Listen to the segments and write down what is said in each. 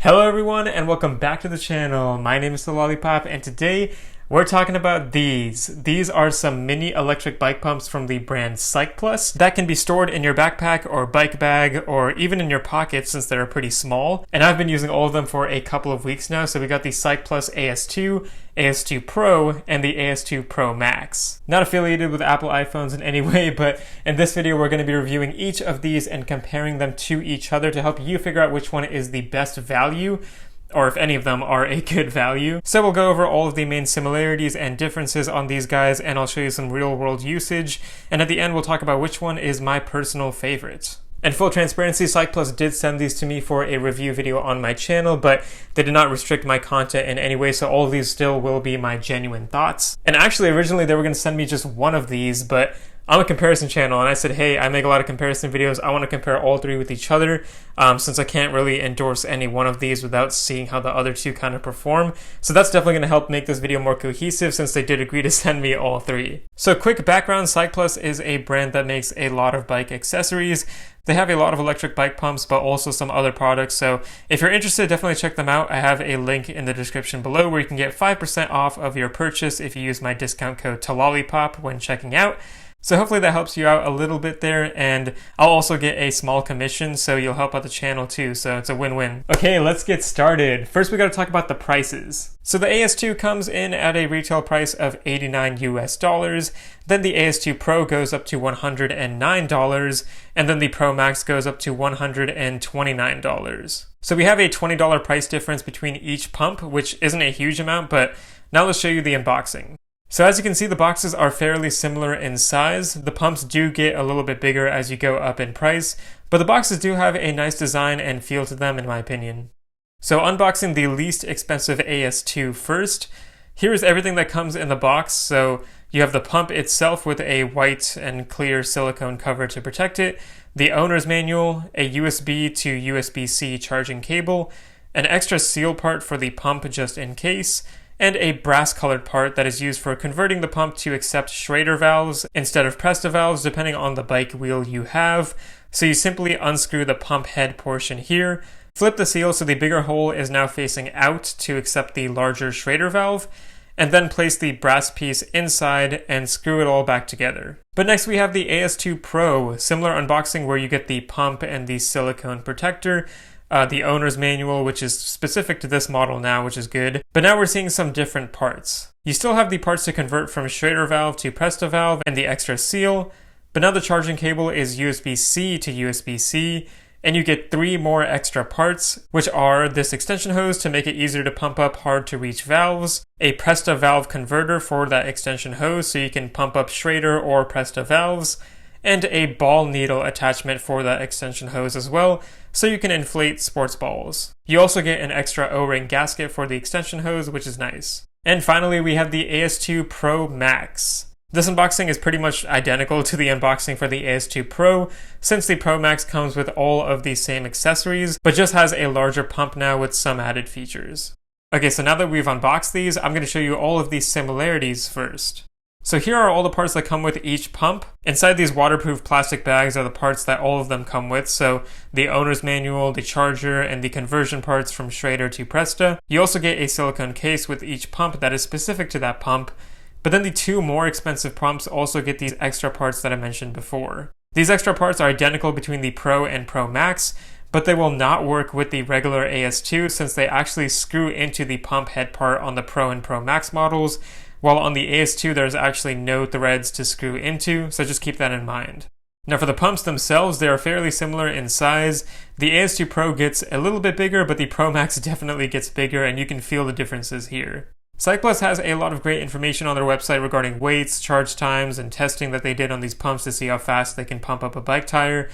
Hello everyone and welcome back to the channel. My name is The Lollipop and today we're talking about these. These are some mini electric bike pumps from the brand Cycplus that can be stored in your backpack or bike bag or even in your pocket since they're pretty small. And I've been using all of them for a couple of weeks now. So we got the Cycplus AS2, AS2 Pro, and the AS2 Pro Max. Not affiliated with Apple iPhones in any way, but in this video we're going to be reviewing each of these and comparing them to each other to help you figure out which one is the best value, or if any of them are a good value. So we'll go over all of the main similarities and differences on these guys, and I'll show you some real world usage, and at the end we'll talk about which one is my personal favorite. And full transparency, Cycplus did send these to me for a review video on my channel, but they did not restrict my content in any way, so all of these still will be my genuine thoughts. And actually, originally they were going to send me just one of these, but I'm a comparison channel, and I said, hey, I make a lot of comparison videos. I want to compare all three with each other, since I can't really endorse any one of these without seeing how the other two kind of perform. So that's definitely going to help make this video more cohesive, since they did agree to send me all three. So quick background, Cycplus is a brand that makes a lot of bike accessories. They have a lot of electric bike pumps, but also some other products. So if you're interested, definitely check them out. I have a link in the description below where you can get 5% off of your purchase if you use my discount code TOLOLLIPOP when checking out. So hopefully that helps you out a little bit there, and I'll also get a small commission, so you'll help out the channel too, so it's a win-win. Okay, let's get started. First we gotta talk about the prices. So the AS2 comes in at a retail price of $89 US, then the AS2 Pro goes up to $109, and then the Pro Max goes up to $129. So we have a $20 price difference between each pump, which isn't a huge amount, but now let's show you the unboxing. So as you can see, the boxes are fairly similar in size. The pumps do get a little bit bigger as you go up in price, but the boxes do have a nice design and feel to them in my opinion. So unboxing the least expensive AS2 first, here's everything that comes in the box. So you have the pump itself with a white and clear silicone cover to protect it, the owner's manual, a USB to USB-C charging cable, an extra seal part for the pump just in case, and a brass colored part that is used for converting the pump to accept Schrader valves instead of Presta valves depending on the bike wheel you have. So you simply unscrew the pump head portion here, flip the seal so the bigger hole is now facing out to accept the larger Schrader valve, and then place the brass piece inside and screw it all back together. But next we have the AS2 Pro, similar unboxing where you get the pump and the silicone protector, the owner's manual, which is specific to this model now, which is good. But now we're seeing some different parts. You still have the parts to convert from Schrader valve to Presta valve and the extra seal, but now the charging cable is USB-C to USB-C, and you get 3 more extra parts, which are this extension hose to make it easier to pump up hard to reach valves, a Presta valve converter for that extension hose so you can pump up Schrader or Presta valves, and a ball needle attachment for that extension hose as well, so you can inflate sports balls. You also get an extra O-ring gasket for the extension hose, which is nice. And finally, we have the AS2 Pro Max. This unboxing is pretty much identical to the unboxing for the AS2 Pro, since the Pro Max comes with all of the same accessories, but just has a larger pump now with some added features. Okay, so now that we've unboxed these, I'm going to show you all of these similarities first. So here are all the parts that come with each pump. Inside these waterproof plastic bags are the parts that all of them come with, so the owner's manual, the charger, and the conversion parts from Schrader to Presta. You also get a silicone case with each pump that is specific to that pump, but then the 2 more expensive pumps also get these extra parts that I mentioned before. These extra parts are identical between the Pro and Pro Max, but they will not work with the regular AS2 since they actually screw into the pump head part on the Pro and Pro Max models, while on the AS2 there's actually no threads to screw into, so just keep that in mind. Now for the pumps themselves, they are fairly similar in size. The AS2 Pro gets a little bit bigger, but the Pro Max definitely gets bigger, and you can feel the differences here. Cycplus has a lot of great information on their website regarding weights, charge times, and testing that they did on these pumps to see how fast they can pump up a bike tire.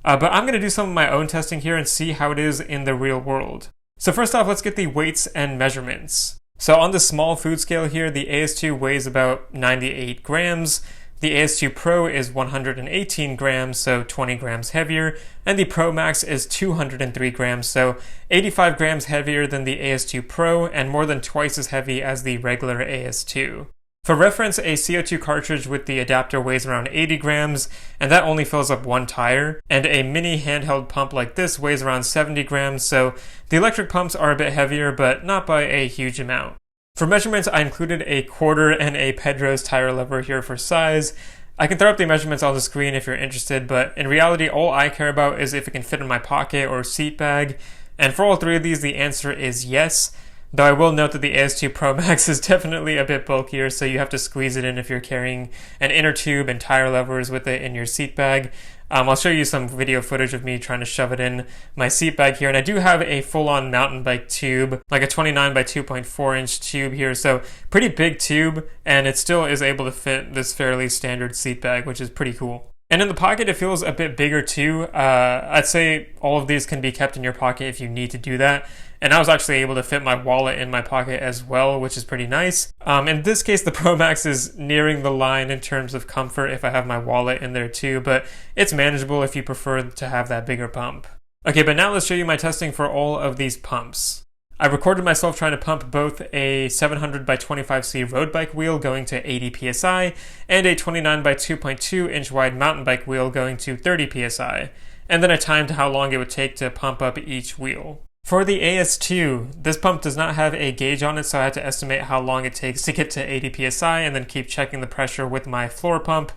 But I'm going to do some of my own testing here and see how it is in the real world. So first off, let's get the weights and measurements. So on the small food scale here, the AS2 weighs about 98 grams, the AS2 Pro is 118 grams, so 20 grams heavier, and the Pro Max is 203 grams, so 85 grams heavier than the AS2 Pro and more than twice as heavy as the regular AS2. For reference, a CO2 cartridge with the adapter weighs around 80 grams, and that only fills up one tire, and a mini handheld pump like this weighs around 70 grams, so the electric pumps are a bit heavier, but not by a huge amount. For measurements, I included a quarter and a Pedro's tire lever here for size. I can throw up the measurements on the screen if you're interested, but in reality, all I care about is if it can fit in my pocket or seat bag, and for all three of these, the answer is yes. Though I will note that the AS2 Pro Max is definitely a bit bulkier, so you have to squeeze it in if you're carrying an inner tube and tire levers with it in your seat bag. I'll show you some video footage of me trying to shove it in my seat bag here, and I do have a full-on mountain bike tube, like a 29 by 2.4 inch tube here, so pretty big tube, and it still is able to fit this fairly standard seat bag, which is pretty cool. And in the pocket, it feels a bit bigger too. I'd say all of these can be kept in your pocket if you need to do that. And I was actually able to fit my wallet in my pocket as well, which is pretty nice. In this case, the Pro Max is nearing the line in terms of comfort if I have my wallet in there too, but it's manageable if you prefer to have that bigger pump. Okay, but now let's show you my testing for all of these pumps. I recorded myself trying to pump both a 700 by 25C road bike wheel going to 80 psi and a 29 by 2.2 inch wide mountain bike wheel going to 30 psi, and then I timed how long it would take to pump up each wheel. For the AS2, this pump does not have a gauge on it, so I had to estimate how long it takes to get to 80 psi and then keep checking the pressure with my floor pump.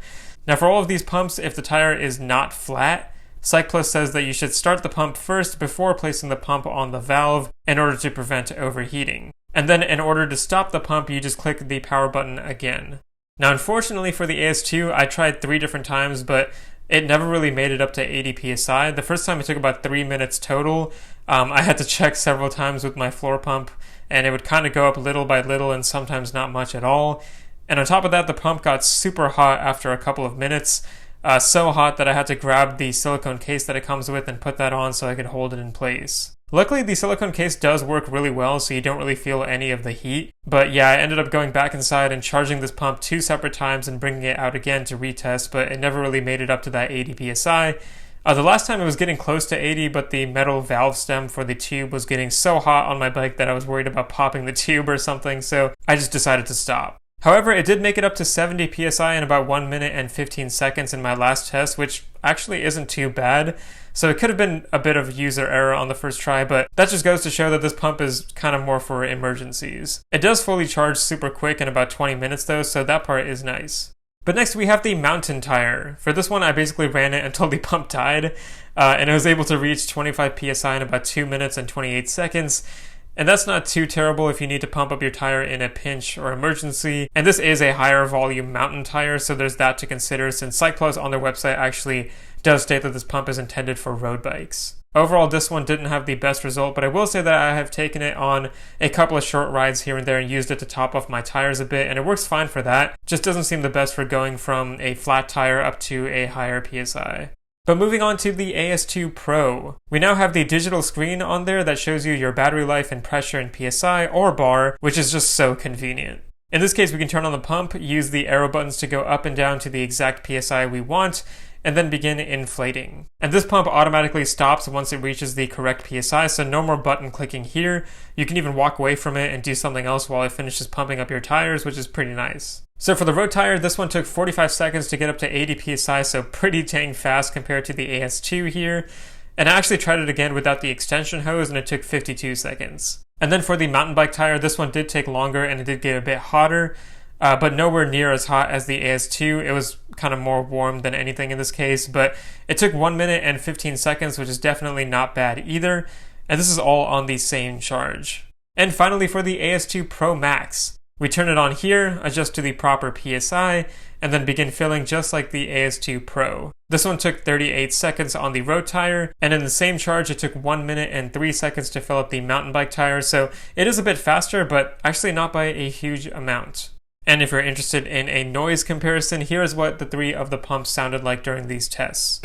Now for all of these pumps, if the tire is not flat, Cycplus says that you should start the pump first before placing the pump on the valve in order to prevent overheating. And then in order to stop the pump, you just click the power button again. Now unfortunately for the AS2, I tried 3 different times, but it never really made it up to 80 psi. The first time it took about 3 minutes total. I had to check several times with my floor pump, and it would kind of go up little by little and sometimes not much at all. And on top of that, the pump got super hot after a couple of minutes. So hot that I had to grab the silicone case that it comes with and put that on so I could hold it in place. Luckily, the silicone case does work really well, so you don't really feel any of the heat. But yeah, I ended up going back inside and charging this pump 2 separate times and bringing it out again to retest, but it never really made it up to that 80 psi. The last time it was getting close to 80, but the metal valve stem for the tube was getting so hot on my bike that I was worried about popping the tube or something, so I just decided to stop. However, it did make it up to 70 psi in about 1 minute and 15 seconds in my last test, which actually isn't too bad. So it could have been a bit of user error on the first try, but that just goes to show that this pump is kind of more for emergencies. It does fully charge super quick in about 20 minutes though, so that part is nice. But next we have the mountain tire. For this one, I basically ran it until the pump died, and it was able to reach 25 psi in about 2 minutes and 28 seconds. And that's not too terrible if you need to pump up your tire in a pinch or emergency. And this is a higher volume mountain tire, so there's that to consider, since Cycplus on their website actually does state that this pump is intended for road bikes. Overall, this one didn't have the best result, but I will say that I have taken it on a couple of short rides here and there and used it to top off my tires a bit, and it works fine for that. Just doesn't seem the best for going from a flat tire up to a higher PSI. But moving on to the AS2 Pro. We now have the digital screen on there that shows you your battery life and pressure in PSI or bar, which is just so convenient. In this case, we can turn on the pump, use the arrow buttons to go up and down to the exact PSI we want, and then begin inflating. And this pump automatically stops once it reaches the correct PSI, so no more button clicking here. You can even walk away from it and do something else while it finishes pumping up your tires, which is pretty nice. So for the road tire, this one took 45 seconds to get up to 80 psi, so pretty dang fast compared to the AS2 here. And I actually tried it again without the extension hose, and it took 52 seconds. And then for the mountain bike tire, this one did take longer and it did get a bit hotter, but nowhere near as hot as the AS2. It was kind of more warm than anything in this case, but it took 1 minute and 15 seconds, which is definitely not bad either. And this is all on the same charge. And finally for the AS2 Pro Max. We turn it on here, adjust to the proper PSI, and then begin filling just like the AS2 Pro. This one took 38 seconds on the road tire, and in the same charge it took 1 minute and 3 seconds to fill up the mountain bike tire, so it is a bit faster, but actually not by a huge amount. And if you're interested in a noise comparison, here is what the 3 of the pumps sounded like during these tests.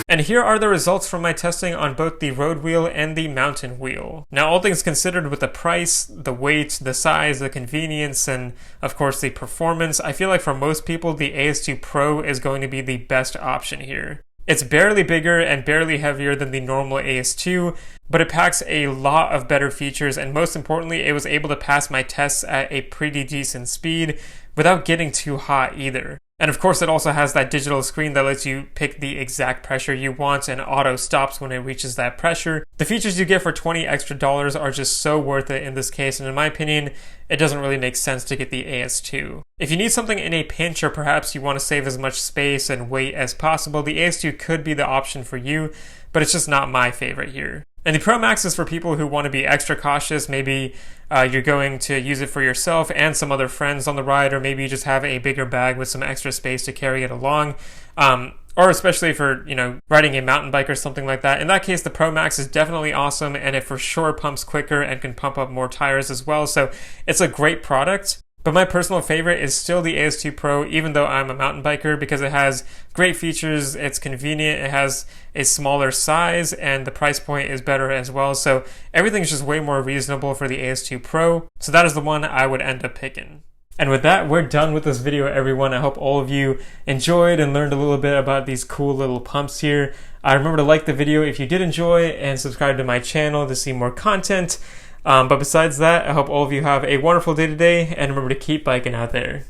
And here are the results from my testing on both the road wheel and the mountain wheel. Now, all things considered with the price, the weight, the size, the convenience, and of course the performance, I feel like for most people the AS2 Pro is going to be the best option here. It's barely bigger and barely heavier than the normal AS2, but it packs a lot of better features, and most importantly, it was able to pass my tests at a pretty decent speed without getting too hot either. And of course, it also has that digital screen that lets you pick the exact pressure you want and auto stops when it reaches that pressure. The features you get for $20 extra are just so worth it in this case, and in my opinion, it doesn't really make sense to get the AS2. If you need something in a pinch, or perhaps you want to save as much space and weight as possible, the AS2 could be the option for you, but it's just not my favorite here. And the Pro Max is for people who want to be extra cautious. Maybe you're going to use it for yourself and some other friends on the ride, or maybe you just have a bigger bag with some extra space to carry it along. Or especially for, riding a mountain bike or something like that. In that case, the Pro Max is definitely awesome, and it for sure pumps quicker and can pump up more tires as well. So it's a great product. But my personal favorite is still the AS2 Pro, even though I'm a mountain biker, because it has great features, it's convenient, it has a smaller size, and the price point is better as well. So everything's just way more reasonable for the AS2 Pro. So that is the one I would end up picking. And with that, we're done with this video, everyone. I hope all of you enjoyed and learned a little bit about these cool little pumps here. Remember to like the video if you did enjoy, and subscribe to my channel to see more content. But besides that, I hope all of you have a wonderful day today, and remember to keep biking out there.